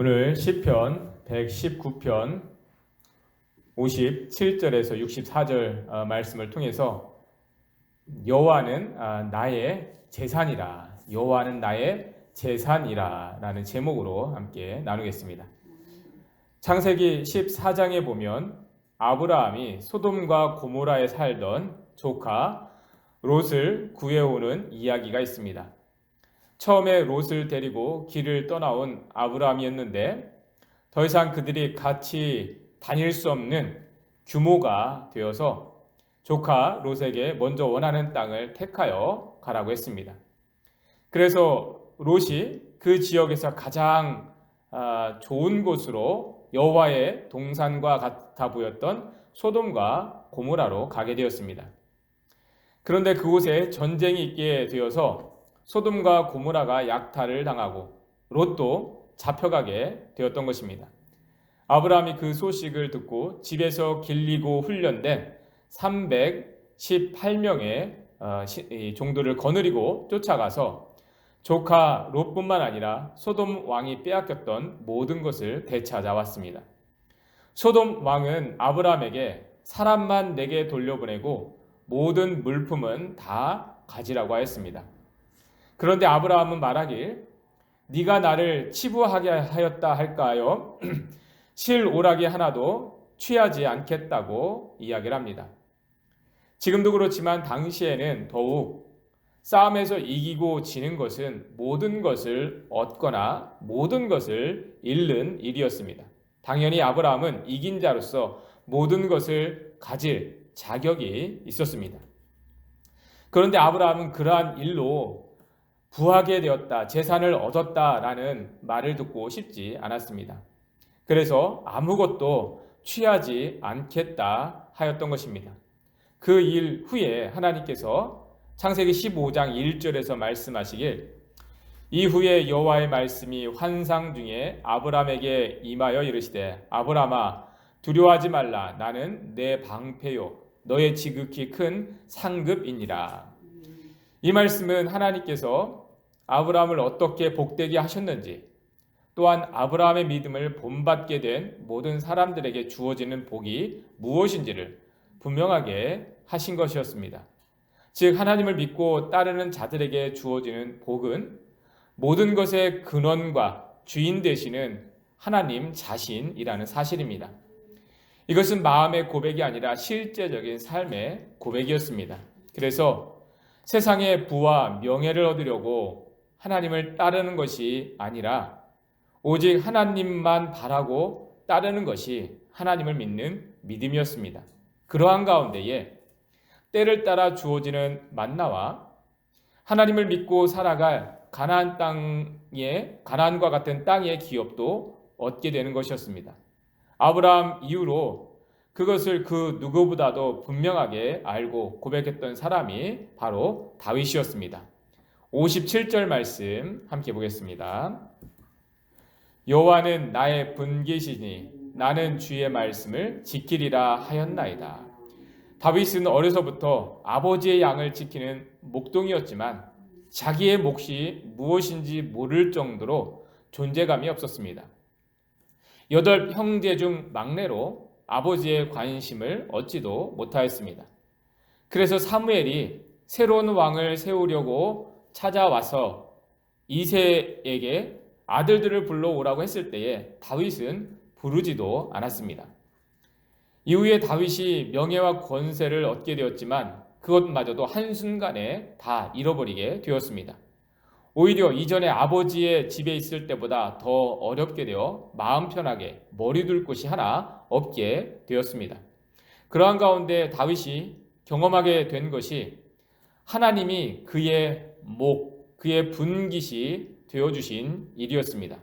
오늘 시편 119편 57절에서 64절 말씀을 통해서 여호와는 나의 재산이라, 여호와는 나의 재산이라 라는 제목으로 함께 나누겠습니다. 창세기 14장에 보면 아브라함이 소돔과 고모라에 살던 조카 롯을 구해오는 이야기가 있습니다. 처음에 롯을 데리고 길을 떠나온 아브라함이었는데 더 이상 그들이 같이 다닐 수 없는 규모가 되어서 조카 롯에게 먼저 원하는 땅을 택하여 가라고 했습니다. 그래서 롯이 그 지역에서 가장 좋은 곳으로 여호와의 동산과 같아 보였던 소돔과 고모라로 가게 되었습니다. 그런데 그곳에 전쟁이 있게 되어서 소돔과 고모라가 약탈을 당하고 롯도 잡혀가게 되었던 것입니다. 아브라함이 그 소식을 듣고 집에서 길리고 훈련된 318명의 종들을 거느리고 쫓아가서 조카 롯뿐만 아니라 소돔 왕이 빼앗겼던 모든 것을 되찾아왔습니다. 소돔 왕은 아브라함에게 사람만 내게 돌려보내고 모든 물품은 다 가지라고 하였습니다. 그런데 아브라함은 말하길 네가 나를 치부하게 하였다 할까요? 실 오라기 하나도 취하지 않겠다고 이야기를 합니다. 지금도 그렇지만 당시에는 더욱 싸움에서 이기고 지는 것은 모든 것을 얻거나 모든 것을 잃는 일이었습니다. 당연히 아브라함은 이긴 자로서 모든 것을 가질 자격이 있었습니다. 그런데 아브라함은 그러한 일로 부하게 되었다, 재산을 얻었다라는 말을 듣고 싶지 않았습니다. 그래서 아무것도 취하지 않겠다 하였던 것입니다. 그 일 후에 하나님께서 창세기 15장 1절에서 말씀하시길 이후에 여호와의 말씀이 환상 중에 아브라함에게 임하여 이르시되 아브라함아 두려워하지 말라 나는 내 방패요 너의 지극히 큰 상급이니라. 이 말씀은 하나님께서 아브라함을 어떻게 복되게 하셨는지 또한 아브라함의 믿음을 본받게 된 모든 사람들에게 주어지는 복이 무엇인지를 분명하게 하신 것이었습니다. 즉 하나님을 믿고 따르는 자들에게 주어지는 복은 모든 것의 근원과 주인 되시는 하나님 자신이라는 사실입니다. 이것은 마음의 고백이 아니라 실제적인 삶의 고백이었습니다. 그래서 세상의 부와 명예를 얻으려고 하나님을 따르는 것이 아니라 오직 하나님만 바라고 따르는 것이 하나님을 믿는 믿음이었습니다. 그러한 가운데에 때를 따라 주어지는 만나와 하나님을 믿고 살아갈 가나안 땅의 가나안과 같은 땅의 기업도 얻게 되는 것이었습니다. 아브라함 이후로 그것을 그 누구보다도 분명하게 알고 고백했던 사람이 바로 다윗이었습니다. 57절 말씀 함께 보겠습니다. 여호와는 나의 분깃이니 나는 주의 말씀을 지키리라 하였나이다. 다윗은 어려서부터 아버지의 양을 지키는 목동이었지만 자기의 몫이 무엇인지 모를 정도로 존재감이 없었습니다. 8 형제 중 막내로 아버지의 관심을 얻지도 못하였습니다. 그래서 사무엘이 새로운 왕을 세우려고 찾아와서 이새에게 아들들을 불러오라고 했을 때에 다윗은 부르지도 않았습니다. 이후에 다윗이 명예와 권세를 얻게 되었지만 그것마저도 한순간에 다 잃어버리게 되었습니다. 오히려 이전에 아버지의 집에 있을 때보다 더 어렵게 되어 마음 편하게 머리 둘 곳이 하나 없게 되었습니다. 그러한 가운데 다윗이 경험하게 된 것이 하나님이 그의 그의 분깃이 되어주신 일이었습니다.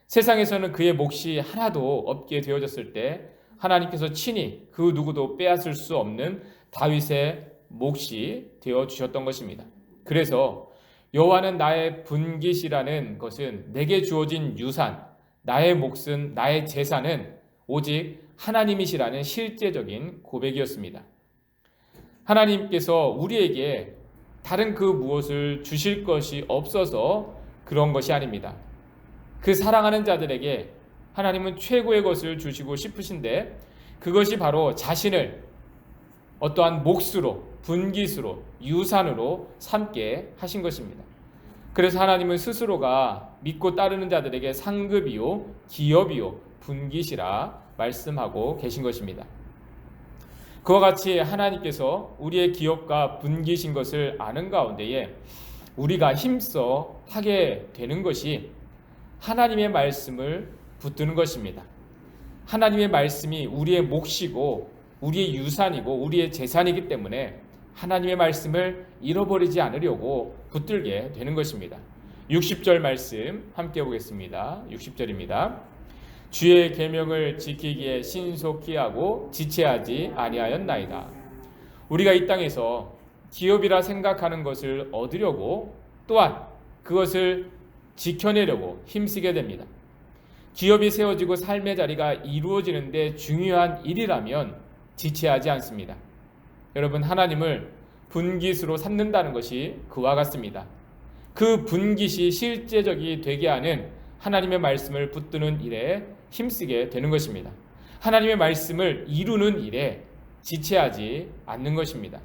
세상에서는 그의 몫이 하나도 없게 되어졌을 때 하나님께서 친히 그 누구도 빼앗을 수 없는 다윗의 몫이 되어주셨던 것입니다. 그래서 여호와는 나의 분깃이라는 것은 내게 주어진 유산, 나의 몫은 나의 재산은 오직 하나님이시라는 실제적인 고백이었습니다. 하나님께서 우리에게 다른 그 무엇을 주실 것이 없어서 그런 것이 아닙니다. 그 사랑하는 자들에게 하나님은 최고의 것을 주시고 싶으신데 그것이 바로 자신을 어떠한 몫으로, 분깃으로, 유산으로 삼게 하신 것입니다. 그래서 하나님은 스스로가 믿고 따르는 자들에게 상급이요, 기업이요, 분깃이라 말씀하고 계신 것입니다. 그와 같이 하나님께서 우리의 기업과 분깃인 것을 아는 가운데에 우리가 힘써 하게 되는 것이 하나님의 말씀을 붙드는 것입니다. 하나님의 말씀이 우리의 몫이고 우리의 유산이고 우리의 재산이기 때문에 하나님의 말씀을 잃어버리지 않으려고 붙들게 되는 것입니다. 60절 말씀 함께 보겠습니다. 60절입니다. 주의 계명을 지키기에 신속히 하고 지체하지 아니하였나이다. 우리가 이 땅에서 기업이라 생각하는 것을 얻으려고 또한 그것을 지켜내려고 힘쓰게 됩니다. 기업이 세워지고 삶의 자리가 이루어지는데 중요한 일이라면 지체하지 않습니다. 여러분, 하나님을 분깃으로 삼는다는 것이 그와 같습니다. 그 분깃이 실제적이 되게 하는 하나님의 말씀을 붙드는 일에 힘쓰게 되는 것입니다. 하나님의 말씀을 이루는 일에 지체하지 않는 것입니다.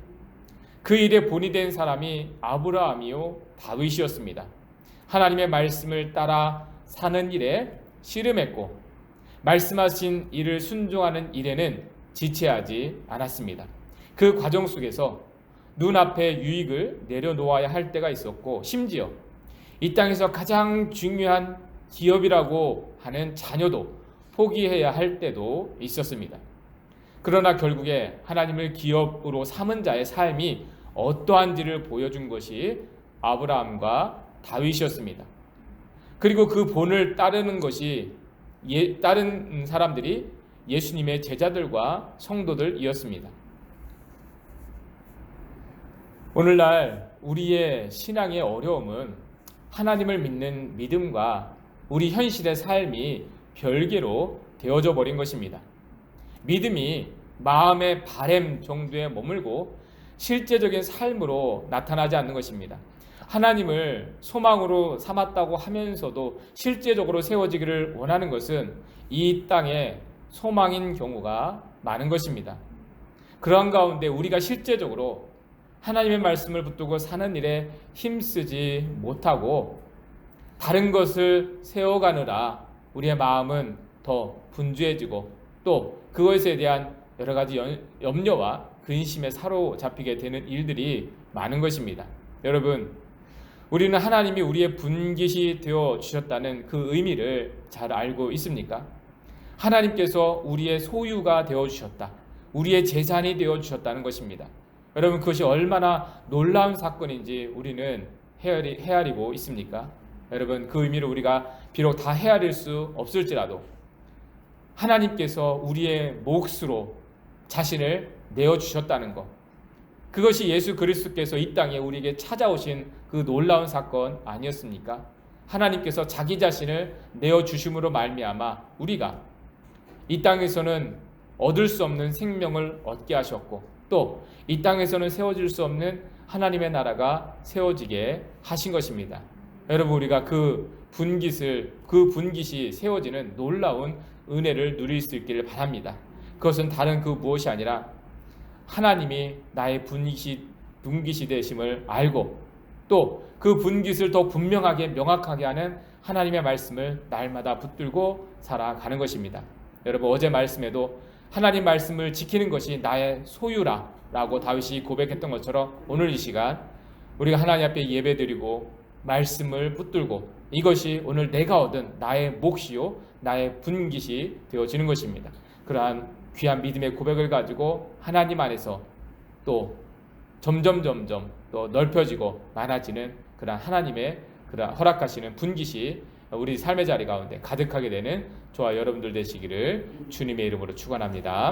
그 일에 본이 된 사람이 아브라함이요 다윗이었습니다. 하나님의 말씀을 따라 사는 일에 씨름했고 말씀하신 일을 순종하는 일에는 지체하지 않았습니다. 그 과정 속에서 눈앞에 유익을 내려놓아야 할 때가 있었고 심지어 이 땅에서 가장 중요한 기업이라고 하는 자녀도 포기해야 할 때도 있었습니다. 그러나 결국에 하나님을 기업으로 삼은 자의 삶이 어떠한지를 보여준 것이 아브라함과 다윗이었습니다. 그리고 그 본을 따르는 것이 다른 사람들이 예수님의 제자들과 성도들이었습니다. 오늘날 우리의 신앙의 어려움은 하나님을 믿는 믿음과 우리 현실의 삶이 별개로 되어져 버린 것입니다. 믿음이 마음의 바램 정도에 머물고 실제적인 삶으로 나타나지 않는 것입니다. 하나님을 소망으로 삼았다고 하면서도 실제적으로 세워지기를 원하는 것은 이 땅의 소망인 경우가 많은 것입니다. 그러한 가운데 우리가 실제적으로 하나님의 말씀을 붙들고 사는 일에 힘쓰지 못하고 다른 것을 세워가느라 우리의 마음은 더 분주해지고 또 그것에 대한 여러 가지 염려와 근심에 사로잡히게 되는 일들이 많은 것입니다. 여러분, 우리는 하나님이 우리의 분깃이 되어 주셨다는 그 의미를 잘 알고 있습니까? 하나님께서 우리의 소유가 되어 주셨다. 우리의 재산이 되어 주셨다는 것입니다. 여러분, 그것이 얼마나 놀라운 사건인지 우리는 헤아리고 있습니까? 여러분, 그 의미를 우리가 비록 다 헤아릴 수 없을지라도 하나님께서 우리의 몫으로 자신을 내어주셨다는 것, 그것이 예수 그리스도께서 이 땅에 우리에게 찾아오신 그 놀라운 사건 아니었습니까? 하나님께서 자기 자신을 내어주심으로 말미암아 우리가 이 땅에서는 얻을 수 없는 생명을 얻게 하셨고 또 이 땅에서는 세워질 수 없는 하나님의 나라가 세워지게 하신 것입니다. 여러분, 우리가 그 분깃이 세워지는 놀라운 은혜를 누릴 수 있기를 바랍니다. 그것은 다른 그 무엇이 아니라 하나님이 나의 분깃이 되심을 알고 또 그 분깃을 더 분명하게 명확하게 하는 하나님의 말씀을 날마다 붙들고 살아가는 것입니다. 여러분, 어제 말씀에도 하나님 말씀을 지키는 것이 나의 소유라 라고 다윗이 고백했던 것처럼 오늘 이 시간 우리가 하나님 앞에 예배드리고 말씀을 붙들고 이것이 오늘 내가 얻은 나의 몫이요 나의 분깃이 되어지는 것입니다. 그러한 귀한 믿음의 고백을 가지고 하나님 안에서 또 점점 또 넓혀지고 많아지는 그러한 하나님의 그러한 허락하시는 분깃이 우리 삶의 자리 가운데 가득하게 되는 저와 여러분들 되시기를 주님의 이름으로 축원합니다.